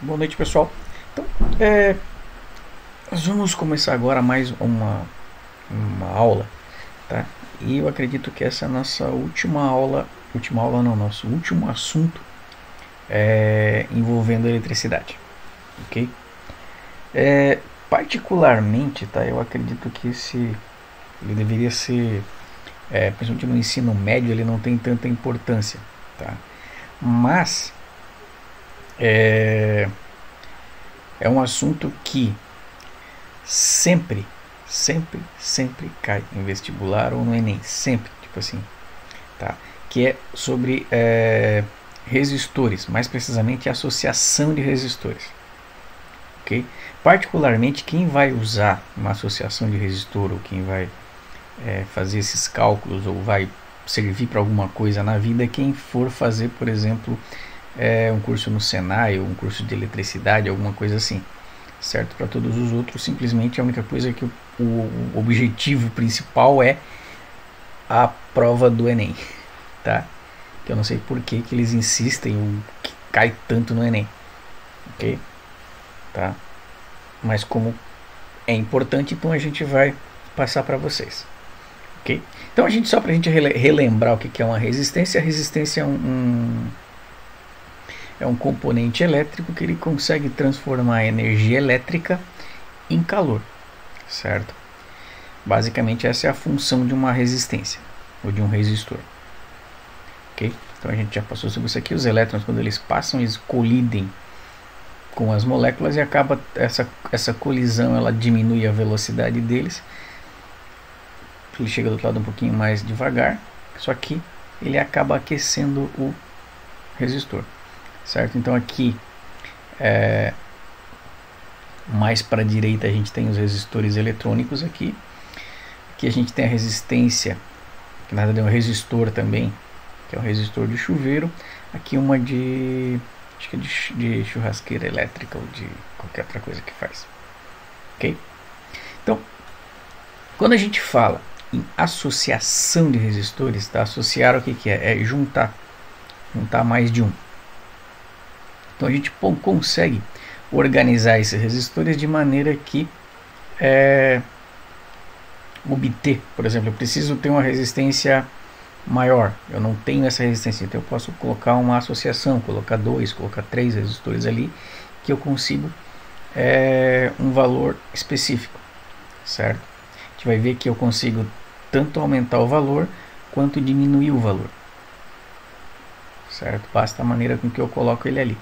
Boa noite, pessoal. Então, nós vamos começar agora mais uma aula, tá? E eu acredito que essa é a nossa última aula não, nosso último assunto envolvendo eletricidade, ok? Particularmente, tá? Eu acredito que ele deveria ser, principalmente no ensino médio, ele não tem tanta importância, tá? Mas é um assunto que sempre cai em vestibular ou no Enem, sempre, tipo assim, tá? Que é sobre resistores, mais precisamente associação de resistores, ok? Particularmente quem vai usar uma associação de resistor ou quem vai fazer esses cálculos ou vai servir para alguma coisa na vida é quem for fazer, por exemplo, um curso no Senai ou um curso de eletricidade, alguma coisa assim, certo? Para todos os outros, simplesmente a única coisa que o objetivo principal é a prova do Enem, tá? Que eu não sei por que eles insistem ou que cai tanto no Enem, ok? Tá? Mas como é importante, então a gente vai passar para vocês, ok? Então só para a gente relembrar o que é uma resistência. A resistência é um componente elétrico que ele consegue transformar a energia elétrica em calor, certo? Basicamente essa é a função de uma resistência ou de um resistor, ok? Então a gente já passou sobre isso aqui. Os elétrons, quando eles passam, eles colidem com as moléculas e acaba essa colisão, ela diminui a velocidade deles. Ele chega do outro lado um pouquinho mais devagar, só que ele acaba aquecendo o resistor, certo? Então aqui mais para a direita a gente tem os resistores eletrônicos aqui a gente tem a resistência, que na verdade é um resistor também, que é um resistor de chuveiro. Aqui uma acho que é de churrasqueira elétrica ou de qualquer outra coisa que faz, ok? Então, quando a gente fala em associação de resistores, tá? Associar o que é? É juntar mais de um. Então a gente consegue organizar esses resistores de maneira que obter, por exemplo, eu preciso ter uma resistência maior, eu não tenho essa resistência, então eu posso colocar uma associação, colocar 2, colocar 3 resistores ali, que eu consigo um valor específico, certo? A gente vai ver que eu consigo tanto aumentar o valor quanto diminuir o valor, certo? Basta a maneira com que eu coloco ele ali,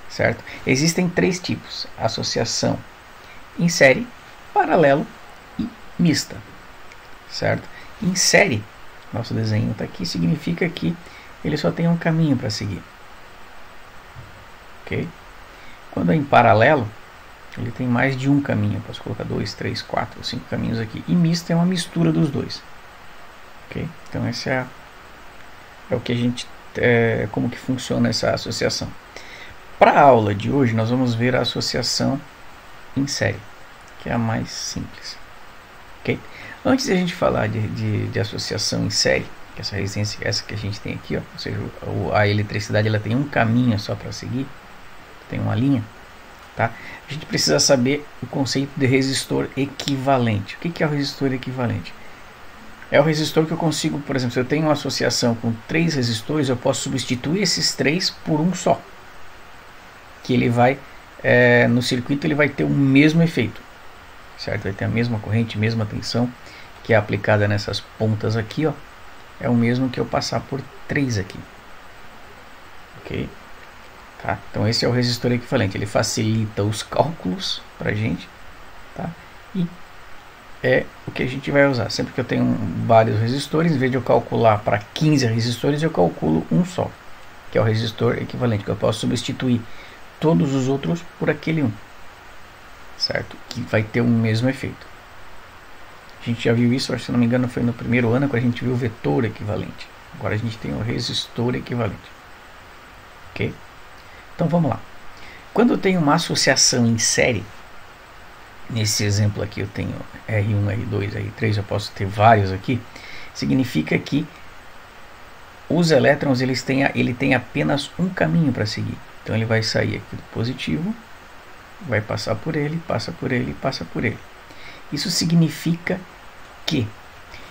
certo? Existem 3 tipos: associação em série, paralelo e mista, certo? Em série, nosso desenho está aqui, significa que ele só tem um caminho para seguir, ok? Quando é em paralelo, ele tem mais de um caminho. Eu posso colocar 2, 3, 4, 5 caminhos aqui. E mista é uma mistura dos dois, ok? Então esse é o que a gente como que funciona essa associação. Para a aula de hoje nós vamos ver a associação em série, que é a mais simples, ok? Antes de a gente falar de associação em série, que essa resistência, essa que a gente tem aqui, ó, ou seja, a eletricidade ela tem um caminho só para seguir, tem uma linha, tá? A gente precisa saber o conceito de resistor equivalente. O que é o resistor equivalente? É o resistor que eu consigo, por exemplo, se eu tenho uma associação com 3 resistores, eu posso substituir esses 3 por um só, que ele vai no circuito ele vai ter o mesmo efeito, certo? Vai ter a mesma corrente, mesma tensão que é aplicada nessas pontas aqui, ó, é o mesmo que eu passar por 3 aqui, ok? Tá? Então esse é o resistor equivalente, ele facilita os cálculos para a gente, tá? E é o que a gente vai usar. Sempre que eu tenho vários resistores, em vez de eu calcular para 15 resistores, eu calculo um só, que é o resistor equivalente, que eu posso substituir todos os outros por aquele um, certo? Que vai ter o mesmo efeito. A gente já viu isso, se não me engano foi no primeiro ano, quando a gente viu o vetor equivalente. Agora a gente tem o resistor equivalente, ok? Então vamos lá. Quando eu tenho uma associação em série, nesse exemplo aqui eu tenho R1, R2, R3, eu posso ter vários aqui, significa que os elétrons ele tem apenas um caminho para seguir. Então ele vai sair aqui do positivo, vai passar por ele, passa por ele, passa por ele. Isso significa que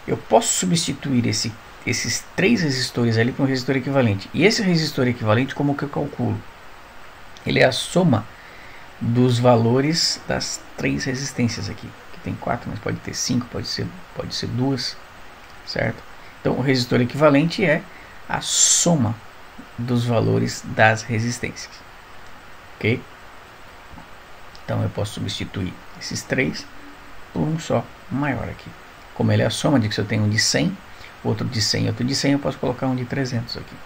eu posso substituir esses 3 resistores ali para um resistor equivalente. E esse resistor equivalente, como que eu calculo? Ele é a soma dos valores das 3 resistências aqui. Aqui tem 4, mas pode ter 5, pode ser 2, certo? Então o resistor equivalente é a soma dos valores das resistências, ok? Então eu posso substituir esses 3 por um só maior aqui. Como ele é a soma de que se eu tenho um de 100, outro de 100 e outro de 100, eu posso colocar um de 300 aqui,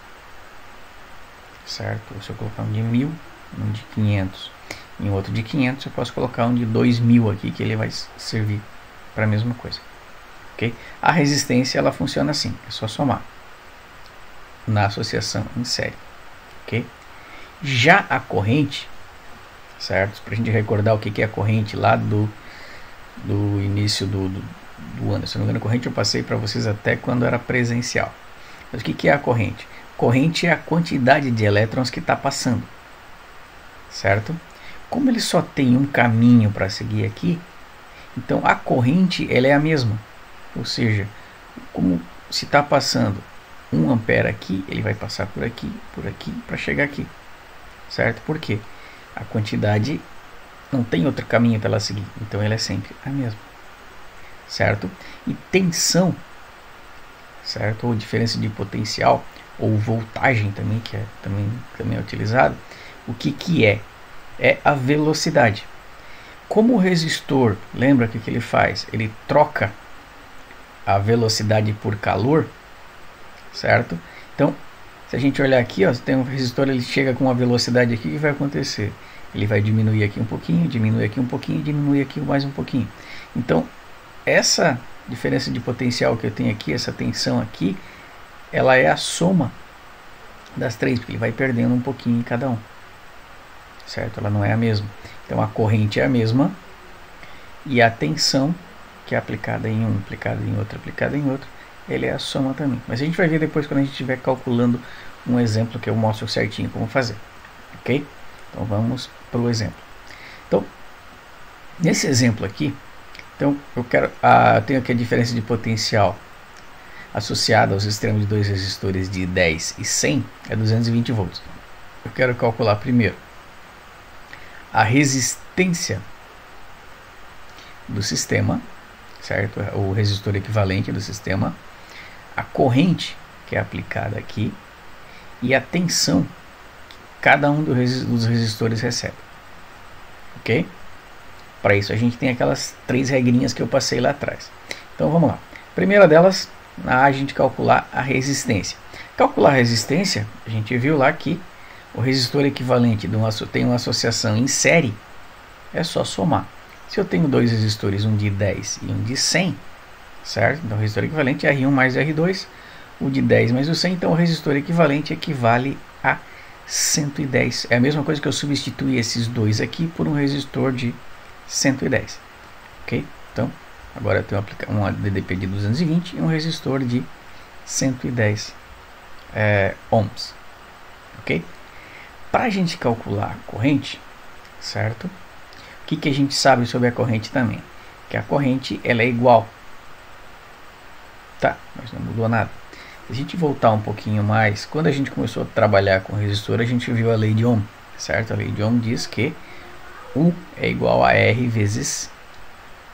certo? Se eu colocar um de 1000, um de 500 e um outro de 500, eu posso colocar um de 2000 aqui, que ele vai servir para a mesma coisa, ok? A resistência, ela funciona assim, é só somar na associação em série, ok? Já a corrente, certo? Para a gente recordar o que é a corrente lá do início do ano. Se não me engano, a corrente eu passei para vocês até quando era presencial. Mas o que é a corrente? Corrente é a quantidade de elétrons que está passando, certo? Como ele só tem um caminho para seguir aqui, então a corrente ela é a mesma. Ou seja, como se está passando 1 ampere aqui, ele vai passar por aqui, para chegar aqui, certo? Por quê? A quantidade não tem outro caminho para ela seguir, então ela é sempre a mesma, certo? E tensão, certo? Ou diferença de potencial, ou voltagem também, que também é utilizado. O que é? É a velocidade. Como o resistor, lembra o que ele faz? Ele troca a velocidade por calor, certo? Então, se a gente olhar aqui, ó, tem um resistor, ele chega com uma velocidade aqui, o que vai acontecer? Ele vai diminuir aqui um pouquinho, diminui aqui um pouquinho, diminui aqui mais um pouquinho. Então, essa diferença de potencial que eu tenho aqui, essa tensão aqui, ela é a soma das 3, porque ele vai perdendo um pouquinho em cada um, certo? Ela não é a mesma. Então, a corrente é a mesma e a tensão, que é aplicada em um, aplicada em outro, aplicada em outro, ele é a soma também. Mas a gente vai ver depois quando a gente estiver calculando um exemplo que eu mostro certinho como fazer, ok? Então vamos para o exemplo. Então, nesse exemplo aqui, então eu tenho aqui a diferença de potencial associada aos extremos de 2 resistores de 10 e 100 é 220 volts. Eu quero calcular primeiro a resistência do sistema, certo? O resistor equivalente do sistema, a corrente que é aplicada aqui e a tensão que cada um dos resistores recebe, ok? Para isso a gente tem aquelas 3 regrinhas que eu passei lá atrás. Então vamos lá. Primeira delas, a gente calcular a resistência. Calcular a resistência, a gente viu lá que o resistor equivalente tem uma associação em série, é só somar. Se eu tenho 2 resistores, um de 10 e um de 100, certo? Então o resistor equivalente é R1 mais R2, o de 10 mais o 100, então o resistor equivalente equivale a 110. É a mesma coisa que eu substituir esses dois aqui por um resistor de 110, ok? Então agora eu tenho um ADDP de 220 e um resistor de 110 ohms, ok? Para a gente calcular a corrente, certo? O que a gente sabe sobre a corrente também? Que a corrente ela é igual, tá? Mas não mudou nada. Se a gente voltar um pouquinho mais, quando a gente começou a trabalhar com resistor, a gente viu a lei de Ohm, certo? A lei de Ohm diz que U é igual a R vezes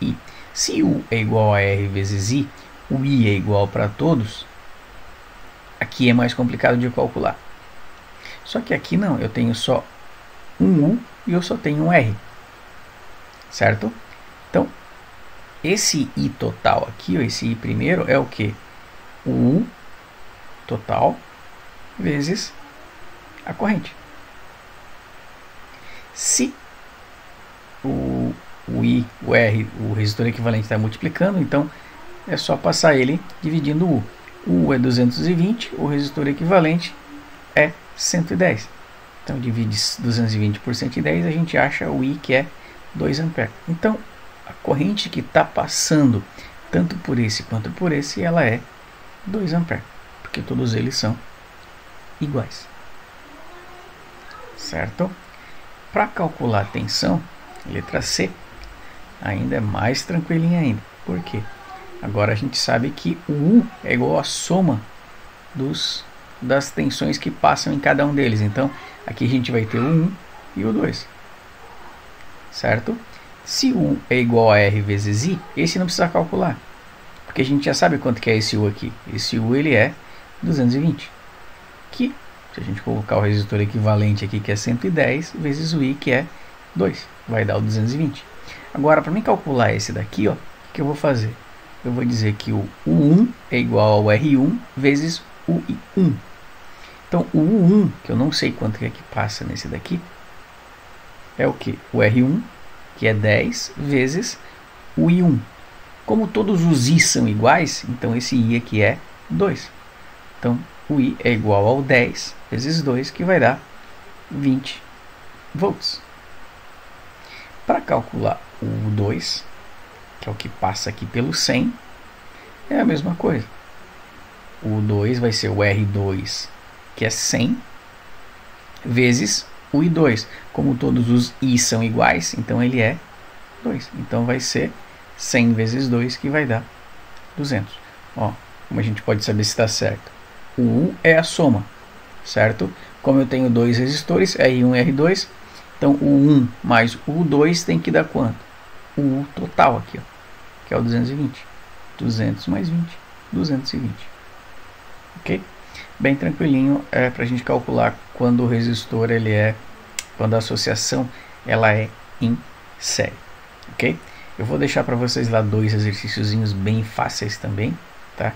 I. Se U é igual a R vezes I, o I é igual para todos, aqui é mais complicado de calcular. Só que aqui não, eu tenho só um U e eu só tenho um R, certo? Então, esse I total aqui, ou esse I primeiro, é o que? O U total vezes a corrente. Se o I, o R, o resistor equivalente está multiplicando, então é só passar ele dividindo o U. O U é 220, o resistor equivalente é 110. Então divide 220 por 110, a gente acha o I, que é 2 amperes. Então a corrente que está passando tanto por esse quanto por esse, ela é 2 amperes, porque todos eles são iguais, certo? Para calcular a tensão, letra C, ainda é mais tranquilinha ainda. Por quê? Agora a gente sabe que o U é igual à soma das tensões que passam em cada um deles. Então, aqui a gente vai ter o 1 e o 2. Certo? Se U é igual a R vezes I, esse não precisa calcular. Porque a gente já sabe quanto que é esse U aqui. Esse U ele é 220. Que, se a gente colocar o resistor equivalente aqui, que é 110, vezes o I, que é 2. Vai dar o 220. Agora, para mim calcular esse daqui, ó, o que eu vou fazer? Eu vou dizer que o U1 é igual ao R1 vezes o I1. Então, o U1, que eu não sei quanto é que passa nesse daqui, é o que? O R1, que é 10, vezes o I1. Como todos os I são iguais, então esse I aqui é 2. Então, o I é igual ao 10 vezes 2, que vai dar 20 volts. Para calcular o U2, que é o que passa aqui pelo 100, é a mesma coisa. O U2 vai ser o R2, que é 100, vezes o I2. Como todos os I são iguais, então ele é 2. Então vai ser 100 vezes 2, que vai dar 200. Ó, como a gente pode saber se está certo? O U é a soma, certo? Como eu tenho dois resistores, R1 e R2, então o 1 mais o 2 tem que dar quanto? O U total aqui, ó, que é o 220. 200 mais 20, 220. Ok? Bem tranquilinho para a gente calcular quando o resistor quando a associação ela é em série. Ok? Eu vou deixar para vocês lá dois exercíciozinhos bem fáceis também, tá?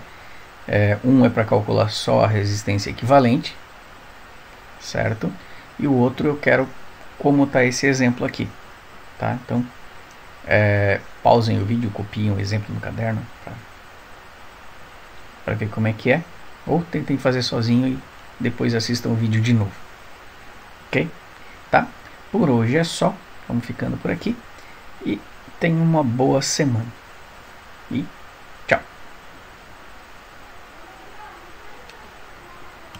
Um é para calcular só a resistência equivalente, certo? E o outro eu quero como está esse exemplo aqui, tá? Então, pausem o vídeo, copiem o exemplo no caderno para ver como é que é, ou tentem fazer sozinho e depois assistam o vídeo de novo, ok? Tá? Por hoje é só, vamos ficando por aqui e tenham uma boa semana e